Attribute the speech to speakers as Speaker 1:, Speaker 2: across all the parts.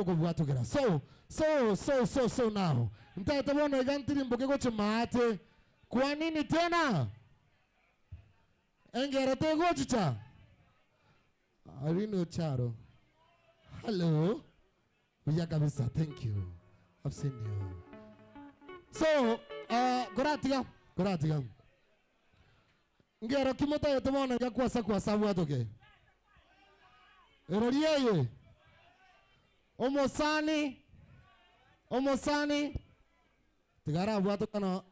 Speaker 1: kuvuatukira. So now. Mtatabona igantiri mbokego chimate. Kwa nini tena? Engera tego chicha. Arino Charo. Hello. Uya kabisa, thank you. I've seen you. So, Goratiga. Ngero kimota yotomona yakwasa kwa sabu atoke. Eroriye. Omosani. Tigara buato kana.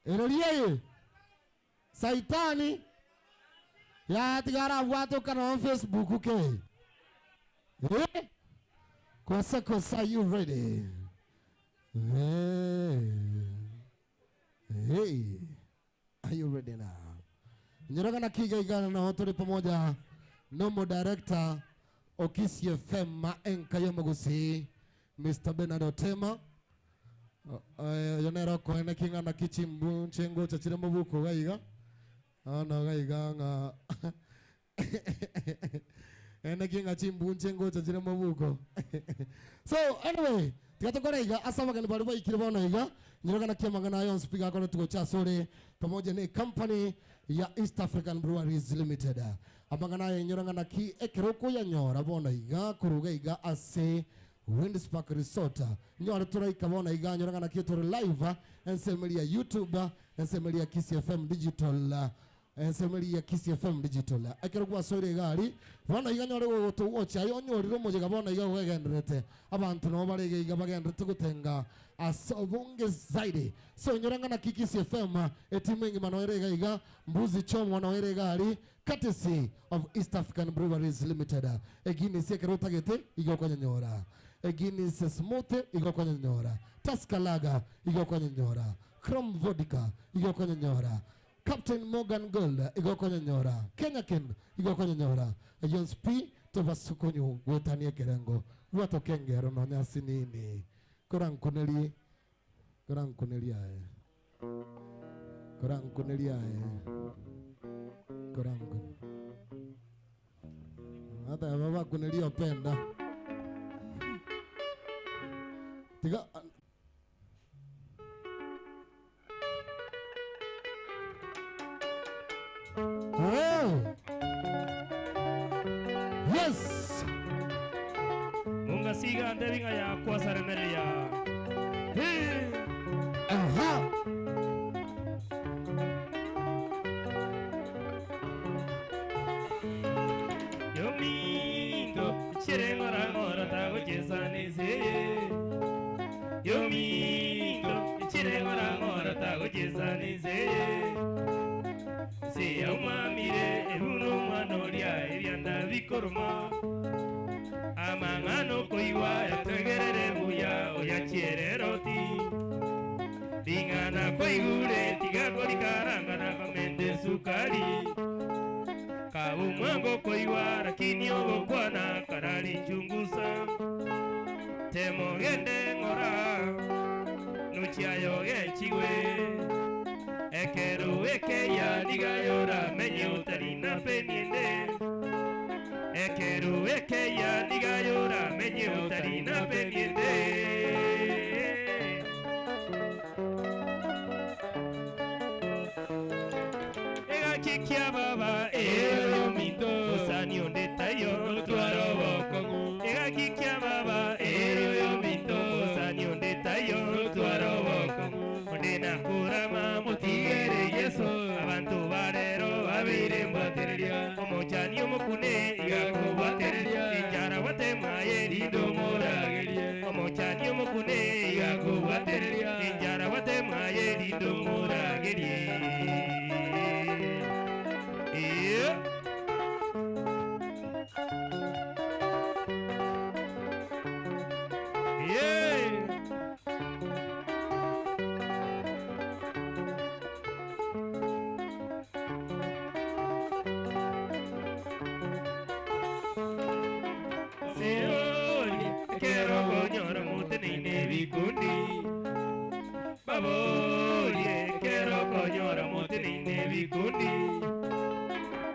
Speaker 1: Eroriye. Saitani. Ya tigara buato kana on Facebook okay. Kosa, you ready? Hey. Are you ready now? Njoroga na kiga igana na hoturi pamoja Nomo Director Okisi FM Maenka Yomagusi Mr. Bernard Otema Yonero kohene kinga na kichimbu chengo chachire mabuko gaiga gaiga nga ene kinga chimbu chengo chachire mabuko. So anyway tikatokoraiga asaba bali ba ikiribona iga njoroga na kiama ngana yon speaker kono tuko cha sore pamoja ni company ya East African Breweries Limited. Abangana yenyoranga na ki ekeroko ya nyora bona iga kuruga iga ase Windspark Resort. Nyora turaika bona iga nyoranga na ki tore live ensemeli ya YouTube ensemeli ya Kiss FM Digital ensemeli ya Kiss FM Digital. Ekeroko sore gari bona iga nyore go to watch ayo nyoriro mojega bona iga wegendrete abantu no barege iga bagendrete gutenga asabonge zaidi. So nyoranga na Kiss FM etimengi manoerega iga mbuzi chomo wanoerega ali courtesy of East African Breweries Limited. Egini sekerota gete iga kwa nyora. Egini smooth iga kwa nyora. Taskalaga iga kwa nyora. Chrome Vodka iga kwa nyora. Captain Morgan Gold iga kwa nyora. Kenya Ken iga kwa nyora. Jones P tovasukonyu wotanie kerengo. Wato kengero no nyasi nini. Korang kuneli ae. Hata baba kuneli openda. Tiga Yes.
Speaker 2: Munga siga ndebinga ya kwa saremelia. Yomingo chirengora ngora tago jesanize. Yomingo chirengora ngora tago jesanize. Se umamire ebuno manoria ebianda bikoroma. Amangano koiwa yategerere buya oyachiere roti. Dingana koigure tigakori karangana kamende sukari. Kaumwango koiwa rakini ogo kwana karari chungusa. Temo gende ngora nuchiayo gechiwe. Ekeru ekeya digayora menye utarina peniende. Ekeru ekeya digayora menye utarina peniende. Ega kikia baba mito usani onde tayo tuaro bokongu. Ega kikia baba mito usani onde tayo tuaro bokongu. Onde nakurama motigere yeso abantu barero abire mbatereria omochani omokune igako batereria injara watemaye lindo morageria omochani omokune igako batereria injara watemaye lindo morageria.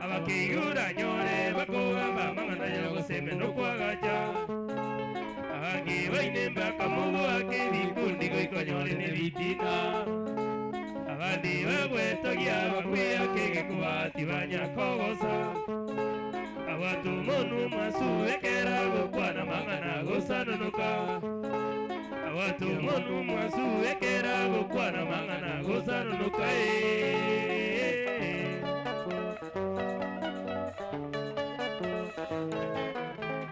Speaker 2: Abakigura nyore bakogamba mangana yago seme no kwagacha. Abagi baine bakamugo akibikundi goikonyore ne bitina. Abandi bagwetogia bakwiya kege kubati banyakogosa. Abatu monu masu ekera gokwana mangana gosanonoka. Abatu monu masu ekera gokwana mangana gosanonoka.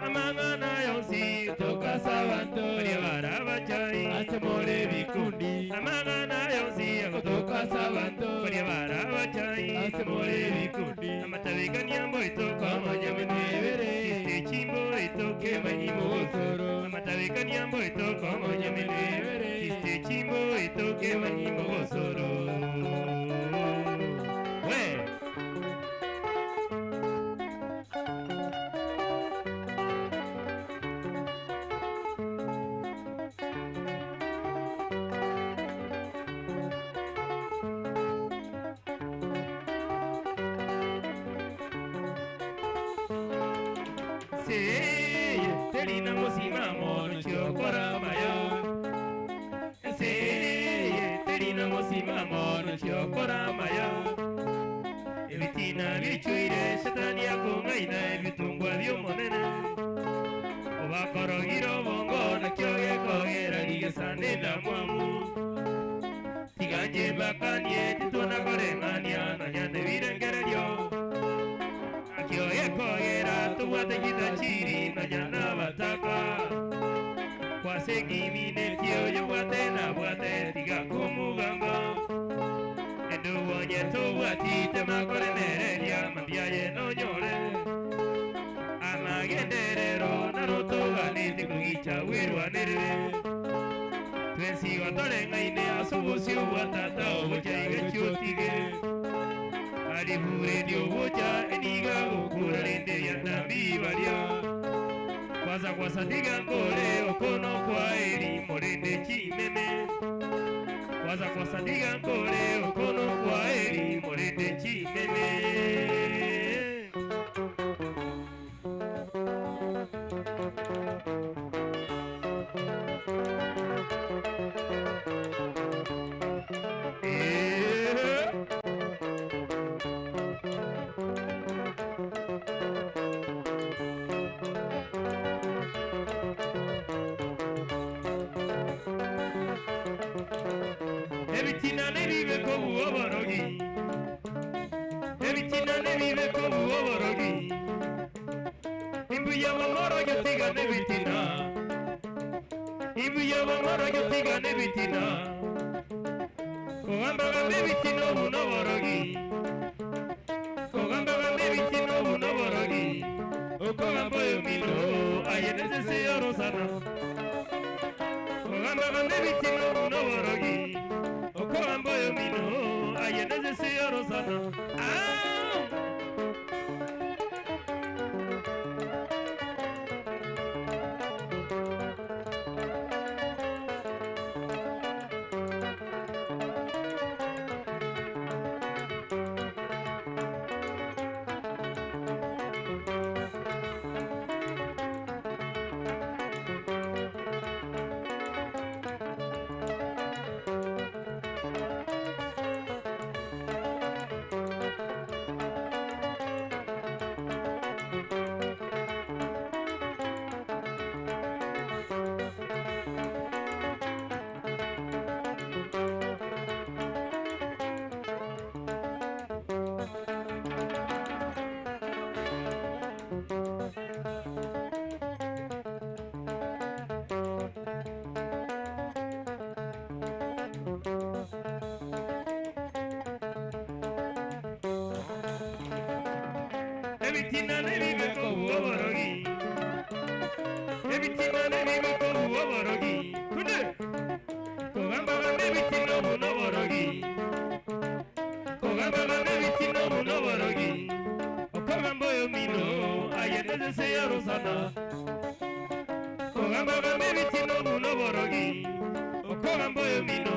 Speaker 2: Amangana yonsi toka sabanto riabara bachai asemore bikundi. Amangana yonsi toka sabanto riabara bachai asemore bikundi. Amatabika nyambo itoko manyamenevere kiste chimbo itoke manyimo gosoro. Amatabika nyambo itoko manyamenevere kiste chimbo itoke manyimo gosoro. Terina mosimamo no chiokora maya. Terina mosimamo no chiokora maya. Evitina vichuire setania kongaina evitungwa dio monene. Oba korogiro bongo na kyoge kogera digesane na mwamu. Tiganje bakanye titona korengania na nyande virengererio. Kyoge kogera tuwate chiri na nyana bataka. Kwa seki mine kyo yo wate na wate tiga kumuganga. Endo wanye to wati te makore nereria mambiaye no nyore. Amagenderero naruto gani tikugicha wirwa nerve. Twensi watore ngaine asubusi watata obuchaiga chutige. Adibure dio bocha eniga okura rende yanambi varia. Kwasa diga ngore okono kwa eri morende chimeme. Kwasa diga ngore okono kwa eri morende chimeme. Evitina ne vive como oborogi. Evitina ne vive como oborogi. Imbuya mamoro yo tiga ne vitina. Imbuya mamoro yo tiga ne vitina. Kogamba gambe vitino uno borogi. Kogamba gambe vitino uno borogi. Okogamba yo mino ayenese se orosana. Kogamba gambe vitino uno borogi. Okogamba yo mino ayenese se orosana. Evitina ne vive como oborogi. Evitina ne vive como oborogi. Kunde. Kogamba gambe vitino uno borogi. Kogamba gambe vitino uno borogi. Okogamba yo mino ayenese se orosana. Kogamba gambe vitino uno borogi. Okogamba yo mino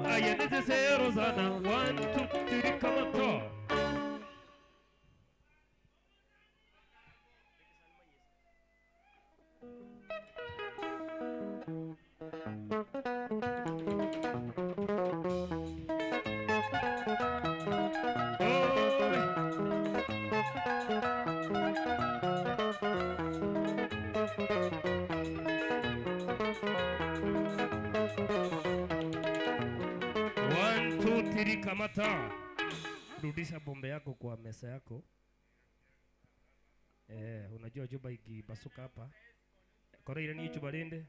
Speaker 2: ayenese se orosana. 1, 2, 3, come on top. Kamata, rudisha bombe yako kwa mesa yako. Unajua juba ikipasuka hapa. Kora ile ni juba lende.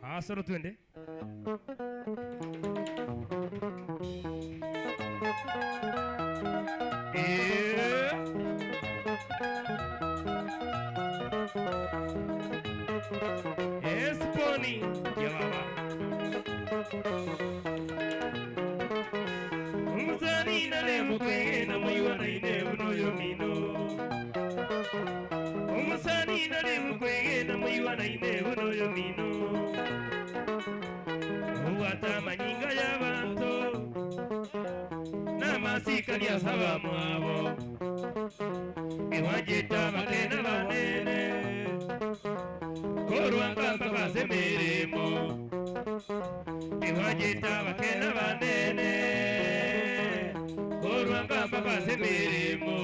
Speaker 2: Sasa tuende. Esponi ya baba. Umusani na lemu kwege na moyo na ine uno yomino. Umusani na lemu kwege na moyo na ine uno yomino. Uwata manyinga ya banto na masika ya sabamu abo. Iwajita bakena banene Koruanga baka semeremo Iwajita bakena banene Koruanga baka semeremo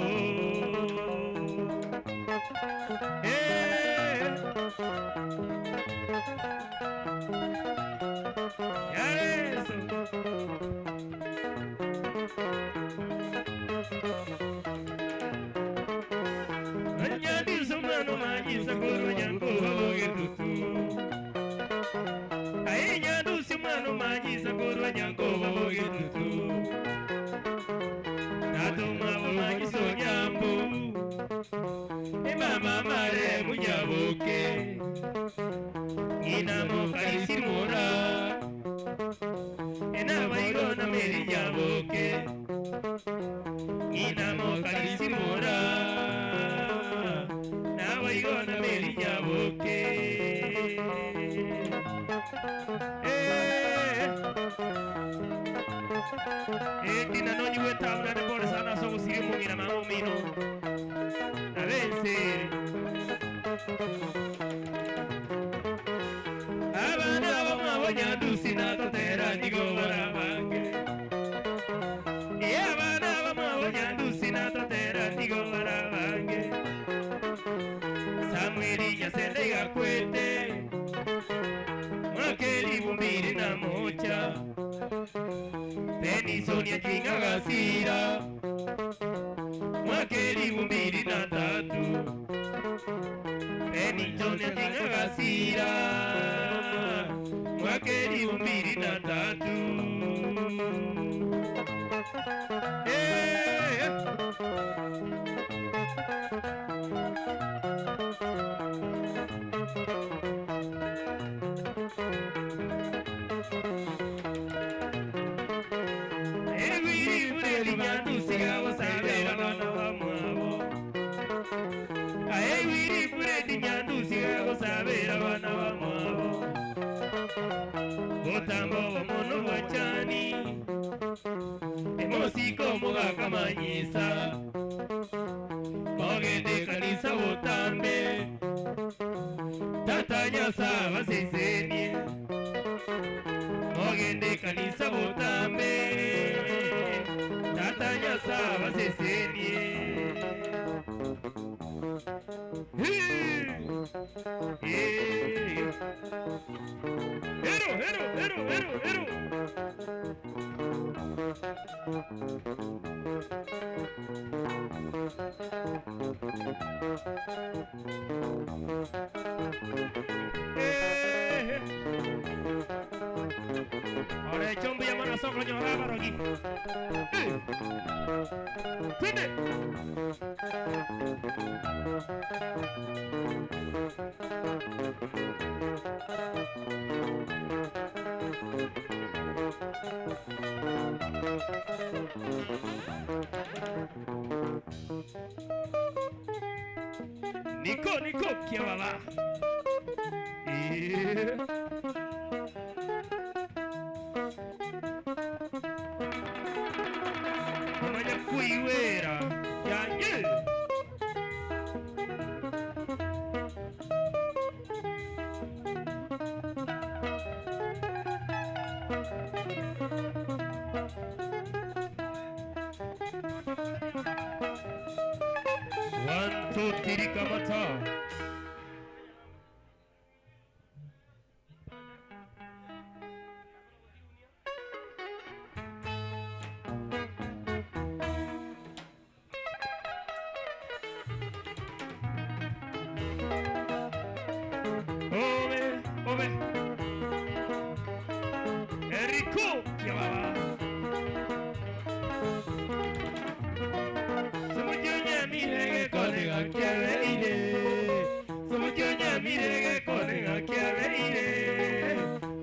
Speaker 2: Sonia jinga gasira Mwakeri bumbiri na tatu Peni Sonia jinga gasira Mwakeri bumbiri na tatu Kamanyisa Mogende kanisa utambe Tatanya saba sisenie Mogende kanisa utambe Tatanya saba sisenie Hero Ahora el chombo llama a nosotros, yo agarro aquí. ¡Tende! Nico, ¿qué va? Cuiwera, ya, Totiri kamata. Ove. Enrico, chiamava. Mire colega que veire, somos choña mire que colega que veire,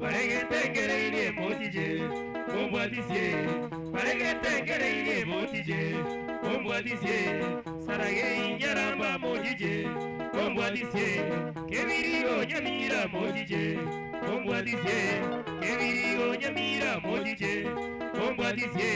Speaker 2: para que te quereire motije, como a dice, para que te quereire motije, como a dice, sarague iñaramba motije, como a dice, que virigo ya mira motije, como a dice, que virigo ya mira motije, como a dice.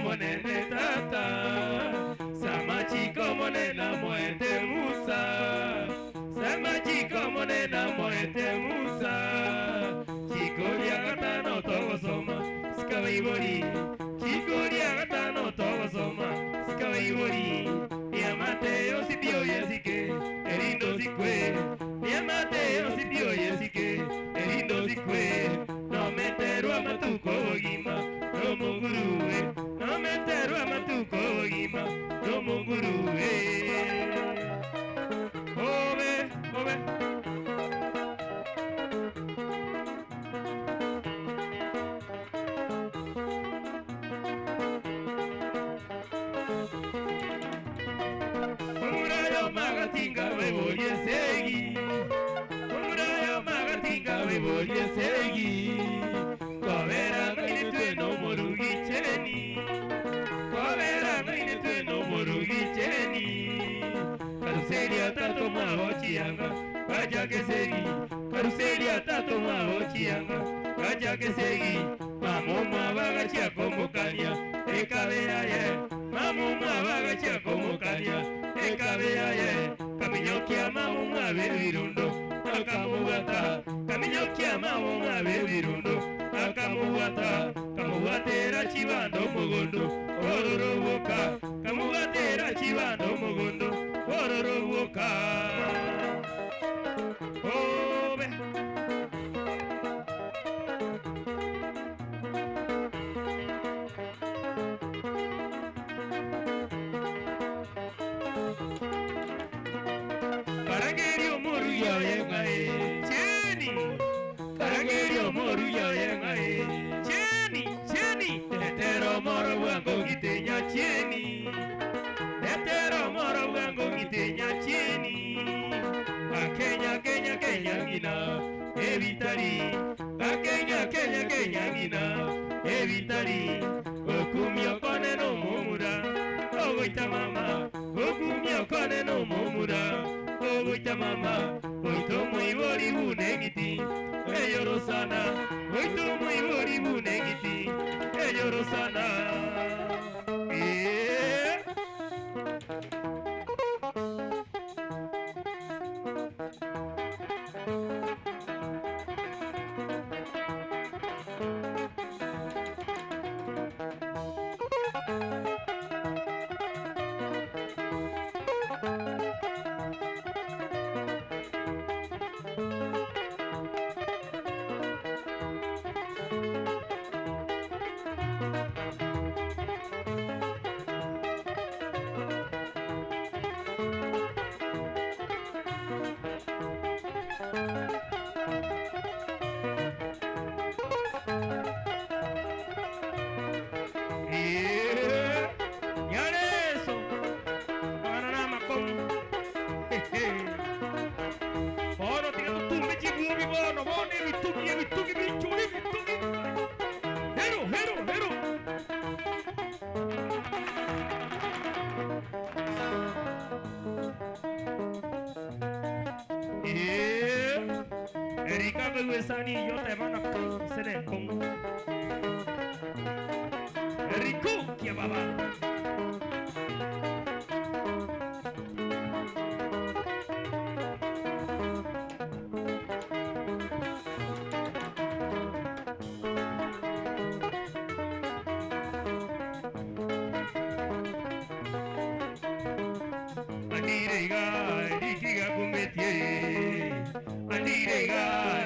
Speaker 2: Monene tata, sama chico monena muete musa, sama chico monena muete musa, chico diagata no todo soma, skabibori, chico diagata no todo soma, skabibori, mi amate yo si dio y así que, erindo si cue, mi amate yo si dio y así que, erindo si cue, no me entero a matuco guima, no mungurue. No me entero a matuco guima, no mungurue. Ove. Umurayo magatinga me voy a seguir. Umurayo magatinga me voy a seguir. Kovera no inetue no morugi cheni. Kovera no inetue no morugi cheni. Caruselia tato mahochianga, vaya que seguí. Caruselia tato mahochianga, vaya que seguí. Mamuma bagachia como caña, cabea ye. Mamuma bagachia como caña, cabea ye. Camino que amamos a bebirundo, akamugata. Camino que amamos a bebirundo, akamugata. Kamugatera chivando mugondo, ororo boca. Kamugatera chivando mugondo, ororo boca. Ove. Caraguerio moruya yengae, cheni. Caraguerio moruya yengae, cheni. Tetero moro wango gitenya cheni. Tetero moro wango gitenya cheni. Kenya gina, evitari. Kenya gina, evitari. Okumio kone no momura, ogoita mama. Okumio kone no momura, ogoita mama. Oito muy bori bunegiti, eyorosana. Oito muy bori bunegiti, eyorosana. Erika Guesani, yo te van a hacer el con. ya baba. Andirega, erikiga kumetie. Andirega,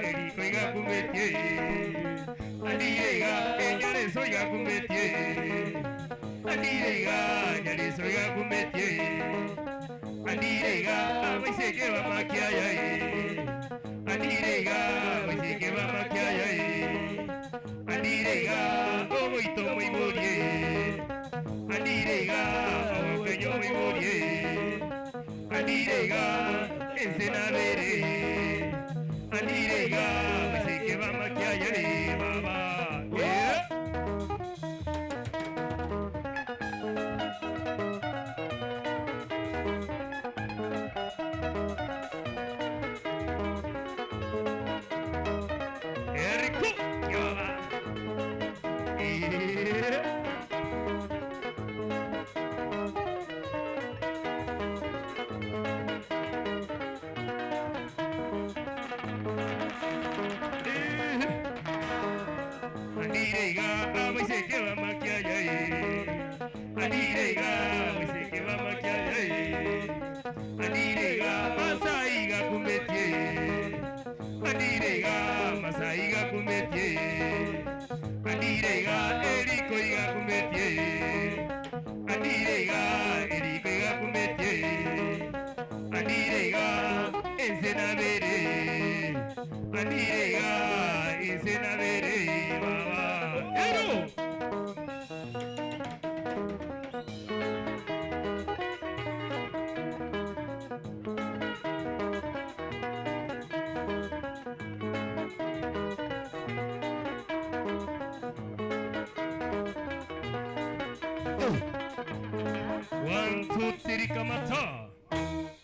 Speaker 2: erikoiga kumetie. Andirega, enyare soiga kumetie. Andirega, nyare soiga kumetie. Andirega, baiseke ba makiaya. Andirega, baiseke ba makiaya. Andirega, oito moi morie. Andirega, o peño moi morie. Andirega, ensenadere. Andirega, se que va maquiayere, baba. Yeah. Erico, ya va. Yeah. Andirega, vai ser que va maquiaya. Andirega, vai ser que va maquiaya. Andirega, masaiga kumetie. Andirega, masaiga kumetie. Andirega, erikoiga kumetie. Andirega, erikoiga kumetie. Andirega, ensenadere. Andirega,